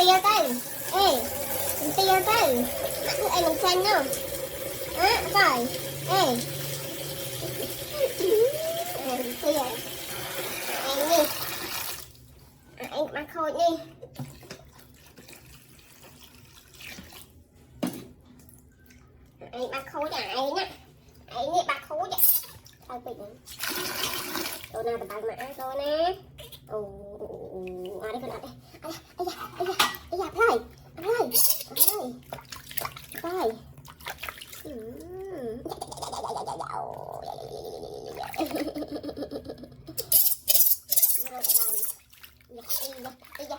tia tay ê tia tay em mình xanh không á rồi ê tia em đi em mặc khôi đi em mặc khôi này nè em đi mặc khôi vậy sao bị đồ nào bằng mã rồi nè đây con đây ây da rồi rồi rồi